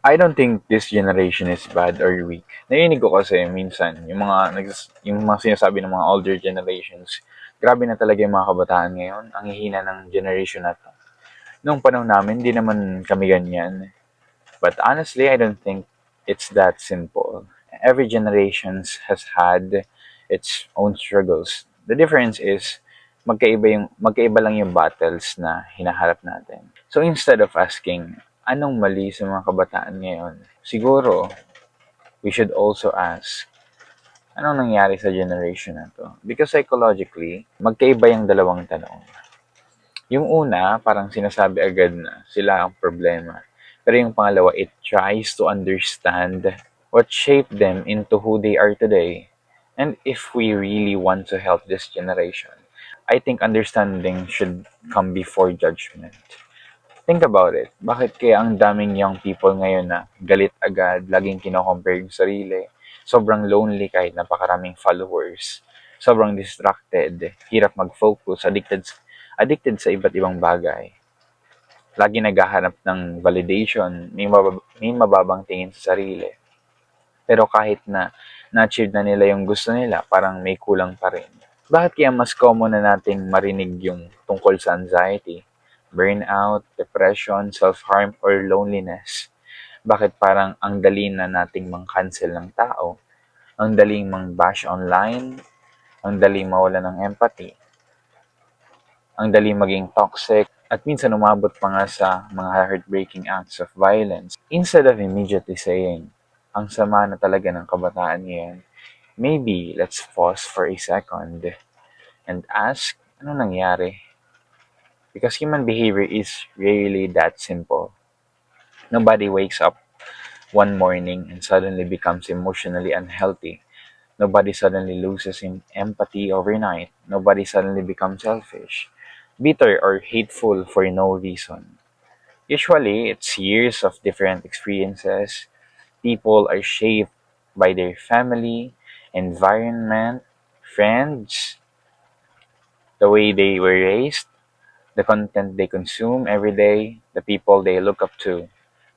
I don't think this generation is bad or weak. Narinig ko kasi minsan, yung mga sinasabi ng mga older generations, grabe na talaga yung mga kabataan ngayon. Ang hihina ng generation na to. Nung panahon namin, di naman kami ganyan. But honestly, I don't think it's that simple. Every generation has had its own struggles. The difference is, magkaiba lang yung battles na hinaharap natin. So instead of asking, anong mali sa mga kabataan ngayon? Siguro, we should also ask, anong nangyari sa generation na to? Because psychologically, magkaiba yung dalawang tanong. Yung una, parang sinasabi agad na sila ang problema. Pero yung pangalawa, it tries to understand what shaped them into who they are today. And if we really want to help this generation, I think understanding should come before judgment. Think about it. Bakit kaya ang daming young people ngayon na galit agad, laging kino-compare yung sarili, sobrang lonely kahit napakaraming followers, sobrang distracted, hirap mag-focus, addicted sa iba't ibang bagay. Lagi naghahanap ng validation, may mababang tingin sa sarili. Pero kahit na na-achieve na nila yung gusto nila, parang may kulang pa rin. Bakit kaya mas common na nating marinig yung tungkol sa anxiety, burnout, depression, self-harm, or loneliness? Bakit parang ang dali na nating mang-cancel ng tao? Ang daling mang-bash online? Ang daling mawala ng empathy? Ang daling maging toxic? At minsan umabot pa nga sa mga heartbreaking acts of violence. Instead of immediately saying, ang sama na talaga ng kabataan ngayon, maybe let's pause for a second and ask, ano nangyari? Because human behavior is really that simple. Nobody wakes up one morning and suddenly becomes emotionally unhealthy. Nobody suddenly loses empathy overnight. Nobody suddenly becomes selfish, bitter, or hateful for no reason. Usually, it's years of different experiences. People are shaped by their family, environment, friends, the way they were raised, the content they consume every day, the people they look up to,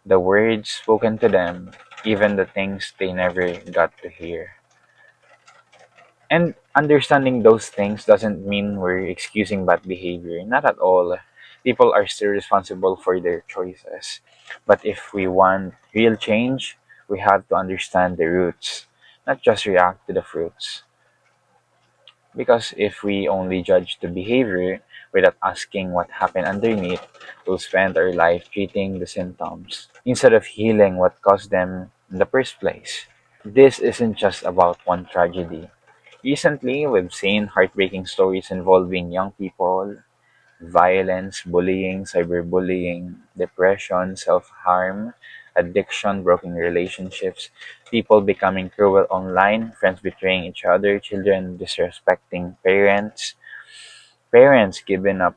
the words spoken to them, even the things they never got to hear. And understanding those things doesn't mean we're excusing bad behavior. Not at all. People are still responsible for their choices. But if we want real change, we have to understand the roots, not just react to the fruits. Because if we only judge the behavior without asking what happened underneath, we'll spend our life treating the symptoms instead of healing what caused them in the first place. This isn't just about one tragedy. Recently, we've seen heartbreaking stories involving young people, violence, bullying, cyberbullying, depression, self-harm, addiction, broken relationships, people becoming cruel online, friends betraying each other, children disrespecting parents, parents giving up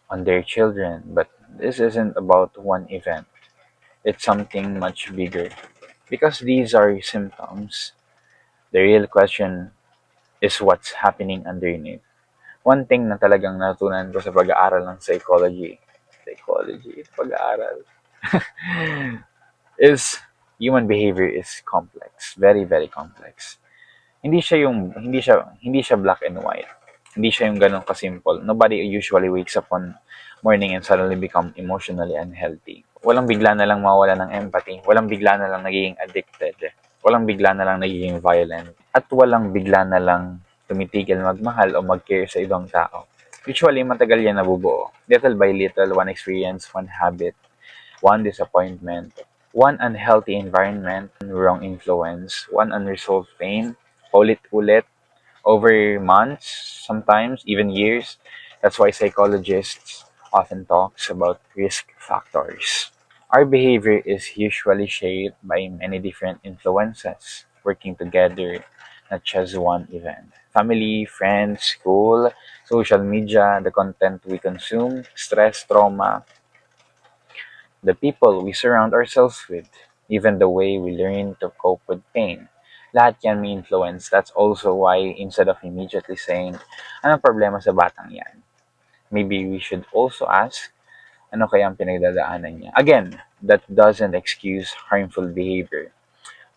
on their children. But this isn't about one event. It's something much bigger. Because these are symptoms, the real question is what's happening underneath. One thing na talagang natutunan ko sa pag-aaral ng psychology, pag-aaral, is human behavior is complex, very very complex. Hindi siya black and white. Hindi siya yung ganun kasimple. Nobody usually wakes up one morning and suddenly become emotionally unhealthy. Walang bigla na lang mawala ng empathy. Walang bigla na lang nagiging addicted. Walang bigla na lang nagiging violent. At walang bigla na lang tumitigil magmahal o mag-care sa ibang tao. Usually, matagal yan nabubuo. Little by little, one experience, one habit, one disappointment, one unhealthy environment, wrong influence, one unresolved pain, ulit-ulit, over months, sometimes even years. That's why psychologists often talks about risk factors. Our behavior is usually shaped by many different influences working together, not just one event. Family, friends, school, social media, the content we consume, stress, trauma, the people we surround ourselves with, even the way we learn to cope with pain. Lahat yan may influence. That's also why instead of immediately saying, anong problema sa batang yan? Maybe we should also ask, Ano kaya ang pinagdadaanan niya? Again, that doesn't excuse harmful behavior.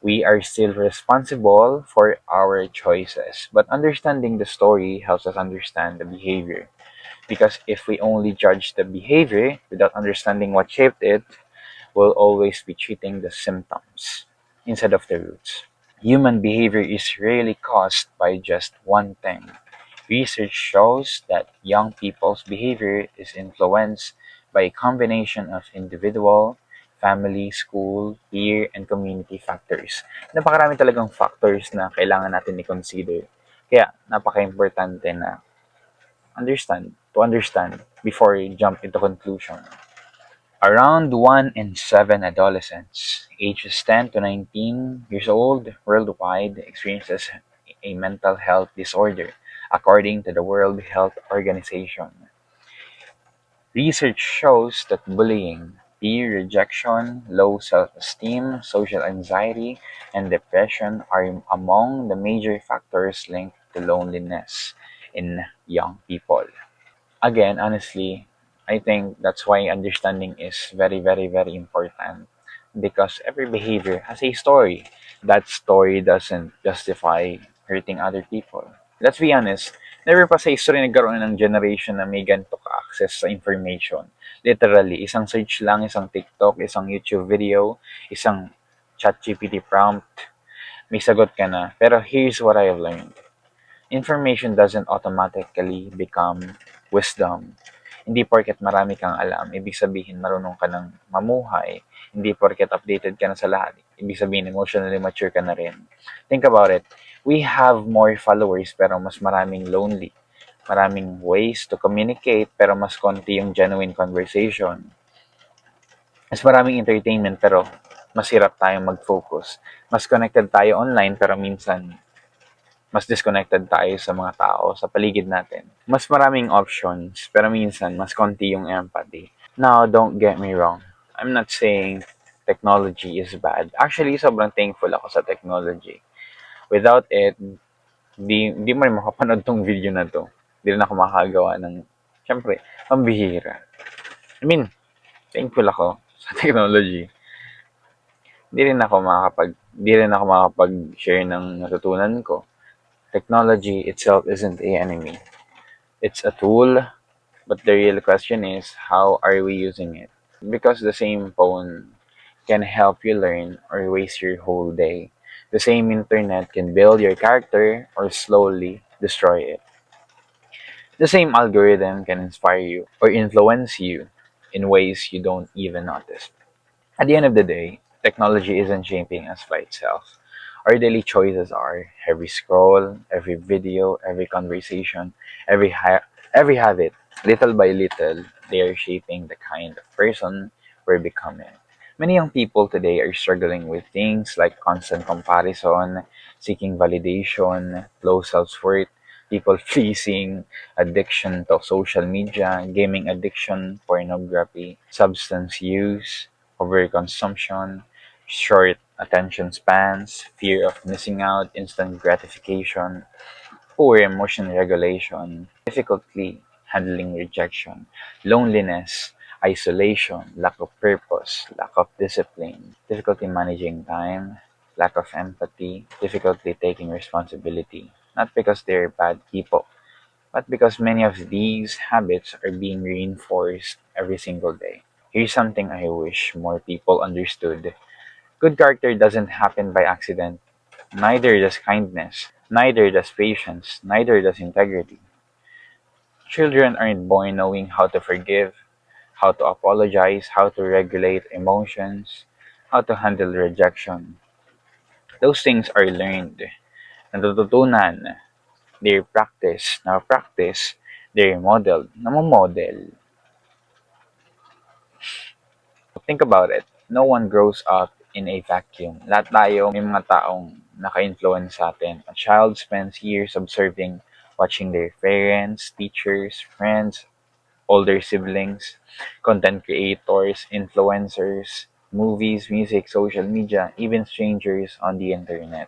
We are still responsible for our choices, but understanding the story helps us understand the behavior. Because if we only judge the behavior without understanding what shaped it, we'll always be treating the symptoms instead of the roots. Human behavior is rarely caused by just one thing. Research shows that young people's behavior is influenced by a combination of individual, family, school, peer, and community factors. Napakarami talagang factors na kailangan natin i-consider. Kaya napaka-importante na to understand before you jump into conclusion. Around 1 in 7 adolescents, ages 10 to 19 years old, worldwide experiences a mental health disorder, according to the World Health Organization. Research shows that bullying, peer rejection, low self-esteem, social anxiety, and depression are among the major factors linked to loneliness in young people. Again, honestly, I think that's why understanding is very, very, very important because every behavior has a story. That story doesn't justify hurting other people. Let's be honest, never pa sa history nagkaroon ng generation na may ganito ka-access sa information. Literally, isang search lang, isang TikTok, isang YouTube video, isang ChatGPT prompt, may sagot ka na. Pero here's what I have learned. Information doesn't automatically become wisdom. Hindi porket marami kang alam, ibig sabihin marunong ka ng mamuhay. Hindi porket updated ka na sa lahat, ibig sabihin emotionally mature ka na rin. Think about it. We have more followers pero mas maraming lonely. Maraming ways to communicate pero mas konti yung genuine conversation. Mas maraming entertainment pero mas hirap tayong mag-focus. Mas connected tayo online pero minsan mas disconnected tayo sa mga tao sa paligid natin. Mas maraming options, pero minsan mas konti yung empathy. Now, don't get me wrong. I'm not saying technology is bad. Actually, sobrang thankful ako sa technology. Without it, di mo rin makapanood tong video na to. Di rin ako makagawa ng, syempre, pambihira. I mean, thankful ako sa technology. Di rin ako makapag-share ng natutunan ko. Technology itself isn't an enemy. It's a tool, but the real question is how are we using it? Because the same phone can help you learn or waste your whole day. The same internet can build your character or slowly destroy it. The same algorithm can inspire you or influence you in ways you don't even notice. At the end of the day, technology isn't shaping us by itself. Our daily choices are every scroll, every video, every conversation, every habit. Little by little, they are shaping the kind of person we're becoming. Many young people today are struggling with things like constant comparison, seeking validation, low self-worth, people pleasing, addiction to social media, gaming addiction, pornography, substance use, overconsumption, short attention spans, fear of missing out, instant gratification, poor emotion regulation, difficulty handling rejection, loneliness, isolation, lack of purpose, lack of discipline, difficulty managing time, lack of empathy, difficulty taking responsibility. Not because they're bad people, but because many of these habits are being reinforced every single day. Here's something I wish more people understood. Good character doesn't happen by accident. Neither does kindness. Neither does patience. Neither does integrity. Children aren't born knowing how to forgive, how to apologize, how to regulate emotions, how to handle rejection. Those things are learned. Natututunan. They're practiced. Now practice. They're modeled. Namomodel. Think about it. No one grows up in a vacuum. Lahat tayo may mga taong naka-influence sa atin. A child spends years observing, watching their parents, teachers, friends, older siblings, content creators, influencers, movies, music, social media, even strangers on the internet.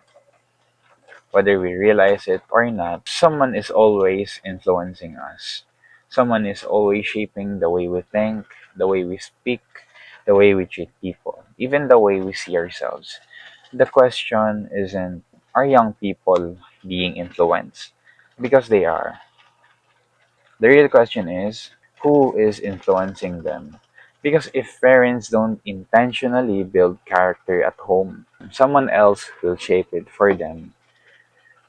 Whether we realize it or not, someone is always influencing us. Someone is always shaping the way we think, the way we speak, the way we treat people, even the way we see ourselves. The question isn't, are young people being influenced? Because they are. The real question is, who is influencing them? Because if parents don't intentionally build character at home, someone else will shape it for them.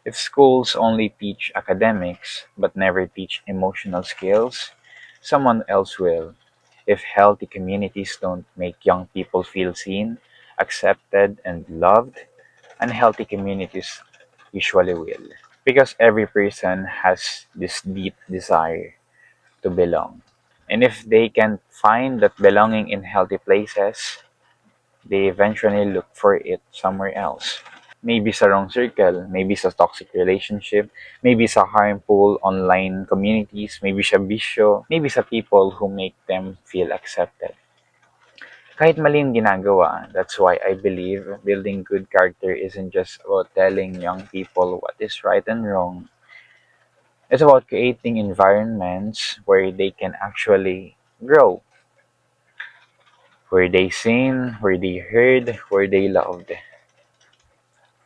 If schools only teach academics but never teach emotional skills, someone else will. If healthy communities don't make young people feel seen, accepted, and loved, unhealthy communities usually will. Because every person has this deep desire to belong. And if they can find that belonging in healthy places, they eventually look for it somewhere else. Maybe sa wrong circle, maybe sa toxic relationship, maybe sa harmful online communities, maybe sa bisyo, maybe sa people who make them feel accepted. Kahit mali yung ginagawa, that's why I believe building good character isn't just about telling young people what is right and wrong. It's about creating environments where they can actually grow, where they seen, where they heard, where they loved.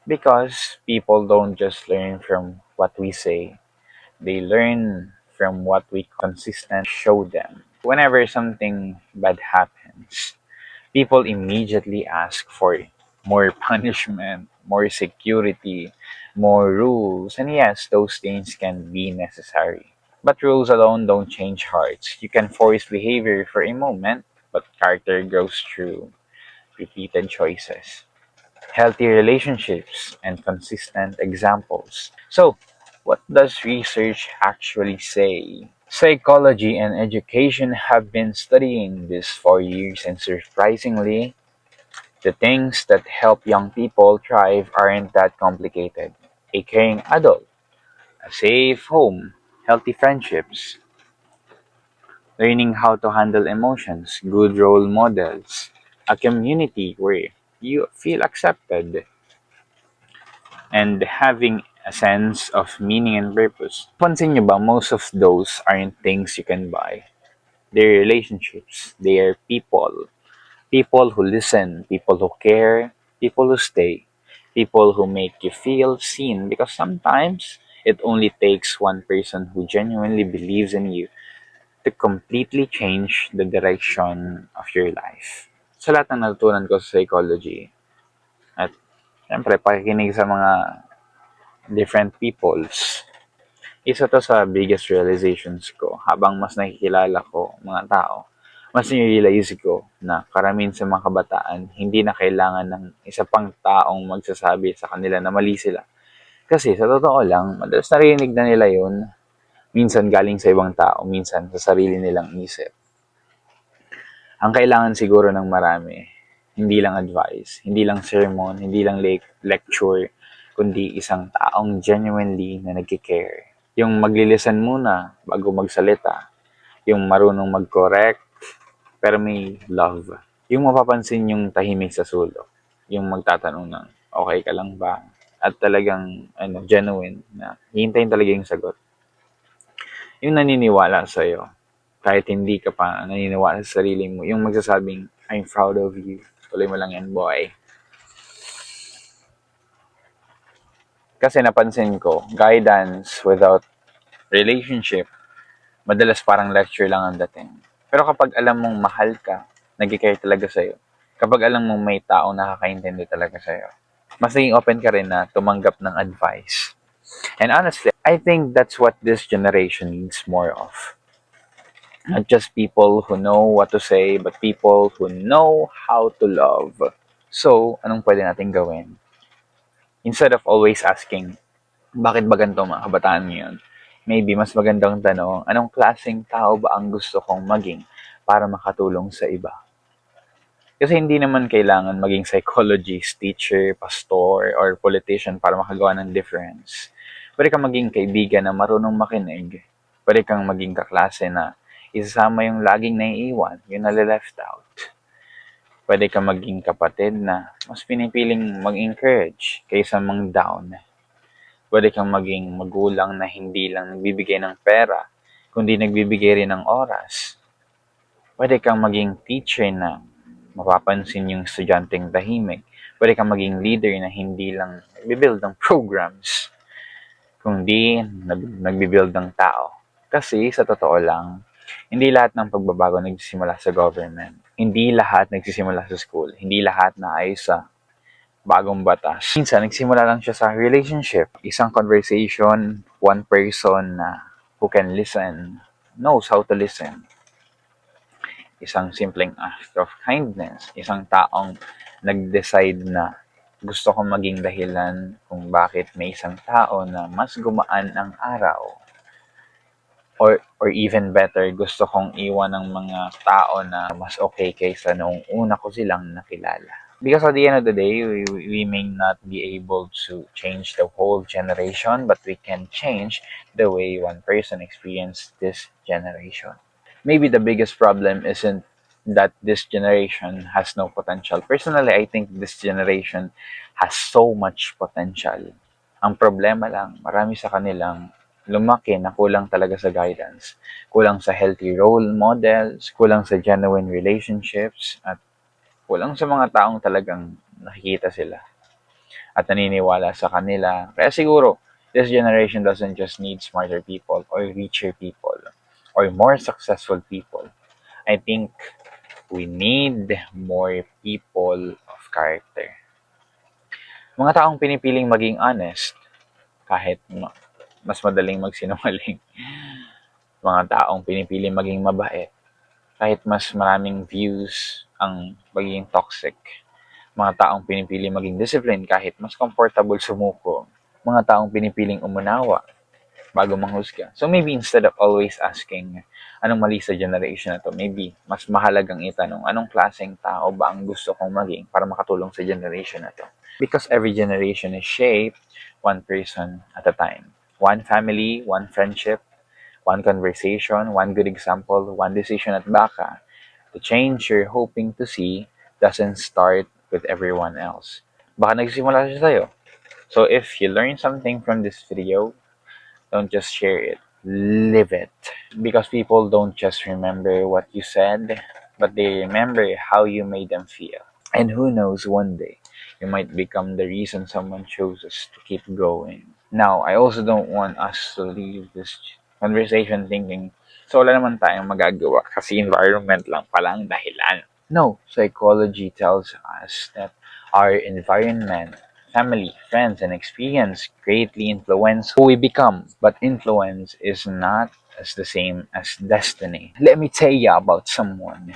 Because people don't just learn from what we say, they learn from what we consistently show them. Whenever something bad happens, people immediately ask for more punishment, more security, more rules, and yes, those things can be necessary. But rules alone don't change hearts. You can force behavior for a moment, but character grows through repeated choices, healthy relationships, and consistent examples. So, what does research actually say? Psychology and education have been studying this for years, and surprisingly, the things that help young people thrive aren't that complicated. A caring adult, a safe home, healthy friendships, learning how to handle emotions, good role models, a community where you feel accepted, and having a sense of meaning and purpose. Pansin nyo ba, most of those aren't things you can buy. They're relationships. They are people. People who listen, people who care, people who stay, people who make you feel seen. Because sometimes it only takes one person who genuinely believes in you to completely change the direction of your life. Sa lahat ng natutunan ko sa psychology, at syempre, pakikinig sa mga different peoples, isa to sa biggest realizations ko. Habang mas nakikilala ko mga tao, mas nire-realize ko na karamihan sa mga kabataan, hindi na kailangan ng isa pang taong magsasabi sa kanila na mali sila. Kasi sa totoo lang, madalas narinig na nila yun, minsan galing sa ibang tao, minsan sa sarili nilang isip. Ang kailangan siguro ng marami, hindi lang advice, hindi lang sermon, hindi lang lecture, kundi isang taong genuinely na nagkikare. Yung maglilisan muna bago magsalita, yung marunong mag-correct, pero may love. Yung mapapansin yung tahimik sa sulok, yung magtatanong ng, okay ka lang ba? At talagang genuine na hihintayin talaga yung sagot. Yung naniniwala sa'yo, kahit hindi ka pa naniniwala sa sarili mo, yung magsasabing, I'm proud of you. Tuloy mo lang yan, boy. Kasi napansin ko, guidance without relationship, madalas parang lecture lang ang dating. Pero kapag alam mong mahal ka, nag-care talaga sa'yo, kapag alam mong may taong nakakaintindi talaga sa'yo, mas naging open ka rin na tumanggap ng advice. And honestly, I think that's what this generation needs more of. Not just people who know what to say, but people who know how to love. So, anong pwede natin gawin? Instead of always asking, bakit ba ganito mga kabataan ngayon? Maybe mas magandang tanong, anong klaseng tao ba ang gusto kong maging para makatulong sa iba? Kasi hindi naman kailangan maging psychologist, teacher, pastor, or politician para makagawa ng difference. Pwede kang maging kaibigan na marunong makinig. Pwede kang maging kaklase na isasama yung laging naiiwan, yung nale-left out. Pwede kang maging kapatid na mas pinipiling mag-encourage kaysa mang-down. Pwede kang maging magulang na hindi lang nagbibigay ng pera, kundi nagbibigay rin ng oras. Pwede kang maging teacher na mapapansin yung estudyanteng tahimik. Pwede kang maging leader na hindi lang nagbibuild ng programs, kundi nagbibuild ng tao. Kasi sa totoo lang, hindi lahat ng pagbabago nagsisimula sa government. Hindi lahat nagsisimula sa school. Hindi lahat na ay sa bagong batas. Minsan, nagsimula lang siya sa relationship. Isang conversation, one person na who can listen, knows how to listen. Isang simpleng act of kindness. Isang taong nag-decide na gusto kong maging dahilan kung bakit may isang tao na mas gumaan ang araw. Or even better, gusto kong iwan ng mga tao na mas okay kaysa noong una ko silang nakilala. Because at the end of the day, we may not be able to change the whole generation, but we can change the way one person experienced this generation. Maybe the biggest problem isn't that this generation has no potential. Personally, I think this generation has so much potential. Ang problema lang, marami sa kanilang lumaki na kulang talaga sa guidance, kulang sa healthy role models, kulang sa genuine relationships, at kulang sa mga taong talagang nakikita sila at naniniwala sa kanila. Kaya siguro, this generation doesn't just need smarter people or richer people or more successful people. I think we need more people of character. Mga taong pinipiling maging honest kahit mas madaling magsinungaling. Mga taong pinipiling maging mabait kahit mas maraming views ang pagiging toxic. Mga taong pinipiling maging disciplined kahit mas comfortable sumuko. Mga taong pinipiling umunawa bago manghusga. So maybe instead of always asking anong mali sa generation na to, maybe mas mahalagang itanong anong klaseng tao ba ang gusto kong maging para makatulong sa generation na to. Because every generation is shaped one person at a time. One family, one friendship, one conversation, one good example, one decision at baka. The change you're hoping to see doesn't start with everyone else. Baka nagsimula siya sa'yo. So if you learn something from this video, don't just share it, live it. Because people don't just remember what you said, but they remember how you made them feel. And who knows, one day, you might become the reason someone chooses to keep going. Now, I also don't want us to leave this conversation thinking, so wala naman tayong magagawa kasi environment lang pala ang dahilan. No, psychology tells us that our environment, family, friends, and experience greatly influence who we become. But influence is not as the same as destiny. Let me tell you about someone.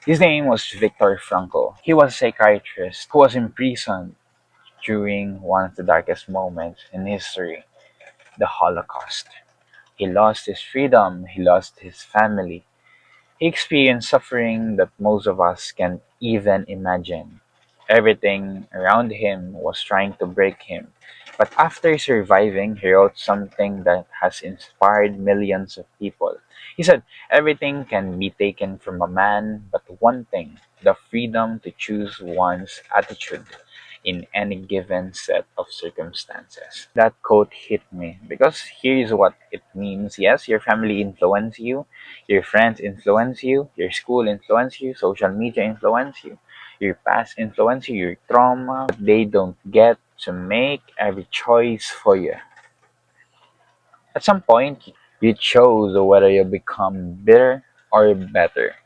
His name was Viktor Frankl. He was a psychiatrist who was imprisoned during one of the darkest moments in history, the Holocaust. He lost his freedom, he lost his family. He experienced suffering that most of us can't even imagine. Everything around him was trying to break him. But after surviving, he wrote something that has inspired millions of people. He said, everything can be taken from a man, but one thing, the freedom to choose one's attitude in any given set of circumstances. That quote hit me because here's what it means. Yes, your family influence you, your friends influence you, your school influence you, social media influence you, your past influence you, your trauma. They don't get to make every choice for you. At some point, you chose whether you become bitter or better.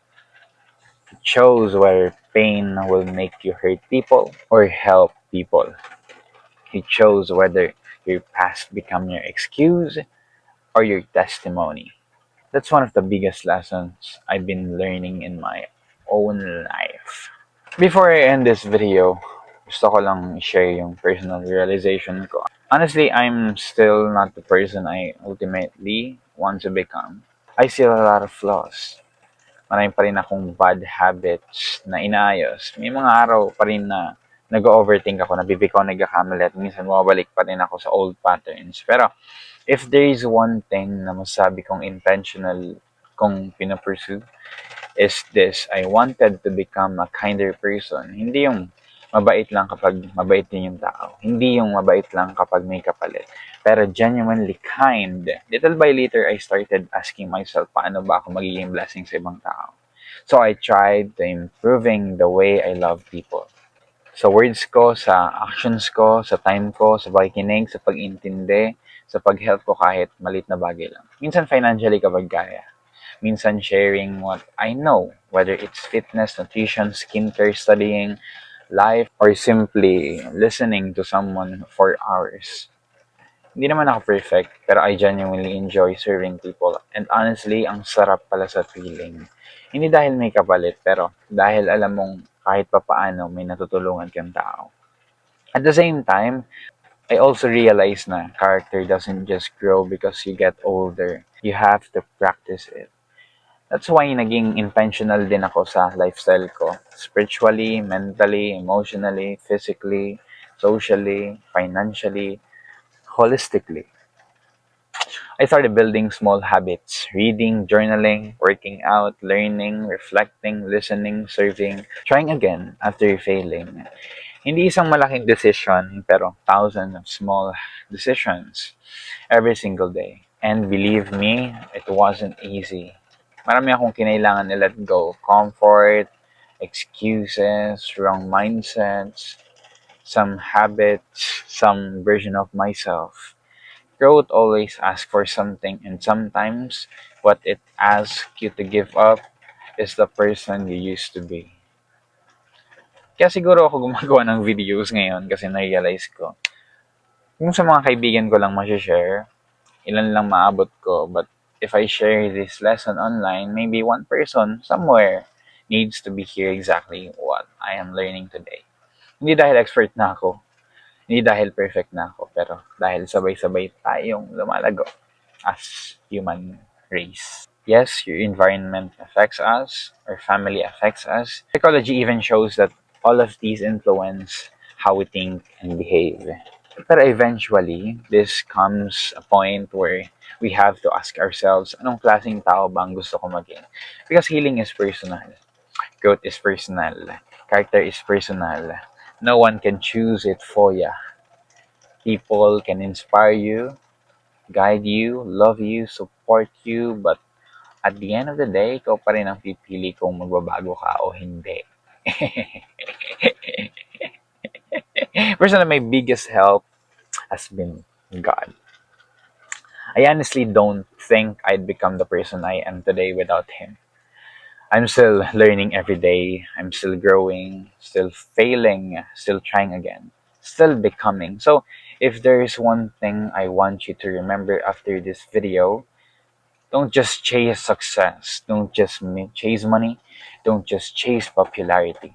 You chose whether pain will make you hurt people or help people. You chose whether your past become your excuse or your testimony. That's one of the biggest lessons I've been learning in my own life. Before I end this video, gusto ko lang share yung personal realization ko. Honestly, I'm still not the person I ultimately want to become. I still have a lot of flaws. Marami pa rin akong bad habits na inaayos. May mga araw pa rin na nag-overthink ako, nabibikaw, nagkakamali at minsan mabalik pa rin ako sa old patterns. Pero if there is one thing na masabi kong intentional kong pinapursue is this: I wanted to become a kinder person. Hindi yung Mabait lang kapag mabait din yung tao. Hindi yung mabait lang kapag may kapalit. Pero genuinely kind. Little by little, I started asking myself, paano ba ako magiging blessing sa ibang tao? So I tried to improving the way I love people. Sa words ko, sa actions ko, sa time ko, sa pakikinig, sa pag-intindi, sa pag-help ko kahit malit na bagay lang. Minsan financially kapag kaya. Minsan sharing what I know, whether it's fitness, nutrition, skincare, studying, life, or simply listening to someone for hours. Hindi naman ako perfect, pero I genuinely enjoy serving people. And honestly, ang sarap pala sa feeling. Hindi dahil may kapalit, pero dahil alam mong kahit papaano may natutulungan kang tao. At the same time, I also realize na character doesn't just grow because you get older. You have to practice it. That's why naging intentional din ako sa lifestyle ko. Spiritually, mentally, emotionally, physically, socially, financially, holistically. I started building small habits, reading, journaling, working out, learning, reflecting, listening, serving, trying again after failing. Hindi isang malaking decision, pero thousands of small decisions every single day. And believe me, it wasn't easy. Marami akong kinailangan i-let go. Comfort, excuses, wrong mindsets, some habits, some version of myself. Growth always asks for something, and sometimes what it asks you to give up is the person you used to be. Kaya siguro ako gumagawa ng videos ngayon kasi na-realize ko, kung sa mga kaibigan ko lang share ilan lang maabot ko. But if I share this lesson online, maybe one person somewhere needs to be hear exactly what I am learning today. Hindi dahil expert na ako, hindi dahil perfect na ako, pero dahil sabay-sabay tayong lumalago as human race. Yes, your environment affects us, our family affects us. Psychology even shows that all of these influence how we think and behave. Pero eventually, this comes a point where we have to ask ourselves, anong klaseng tao ba ang gusto ko maging? Because healing is personal. Growth is personal. Character is personal. No one can choose it for you. People can inspire you, guide you, love you, support you, but at the end of the day, ikaw pa rin ang pipili kung magbabago ka o hindi. Personally, my biggest help has been God. I honestly don't think I'd become the person I am today without Him. I'm still learning every day. I'm still growing, still failing, still trying again, still becoming. So, if there is one thing I want you to remember after this video, don't just chase success. Don't just chase money. Don't just chase popularity.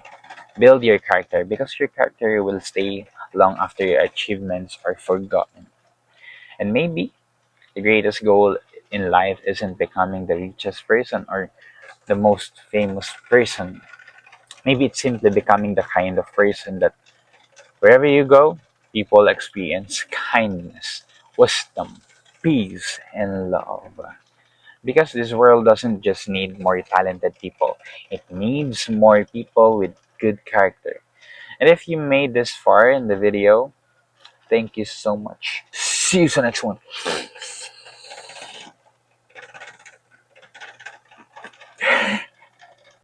Build your character because your character will stay long after your achievements are forgotten. And maybe the greatest goal in life isn't becoming the richest person or the most famous person. Maybe it's simply becoming the kind of person that wherever you go, people experience kindness, wisdom, peace, and love. Because this world doesn't just need more talented people, it needs more people with good character. And if you made this far in the video, thank you so much. See you to the next one.